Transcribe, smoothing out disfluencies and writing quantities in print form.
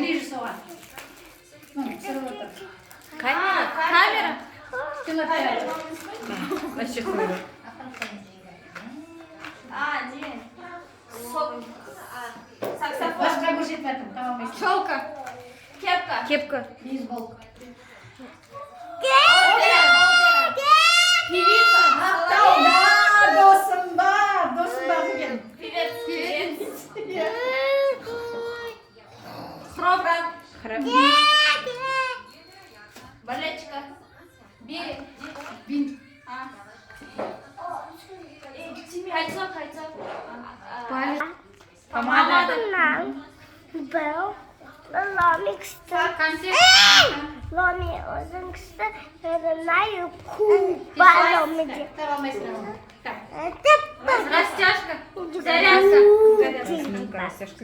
Ближе соған. Сырып отыр. Камера? Кинотеатр. Вообще хуйня. Не. Саксофон. Басқа көрсетмедім, тамамайсың. Шелка. Кепка. Кепка. Бейсболка. Певица. Ақтау, да, досым бар деген. Певец. Храбрый. Болельщика. Бинт. Кольцо. Помада. Был ломиксты. Конфет. Ломи озыңкісті өрінайы куба ломиді. Тамамайсың. Растяжка. Зарядка. Зарядка. Растяжка.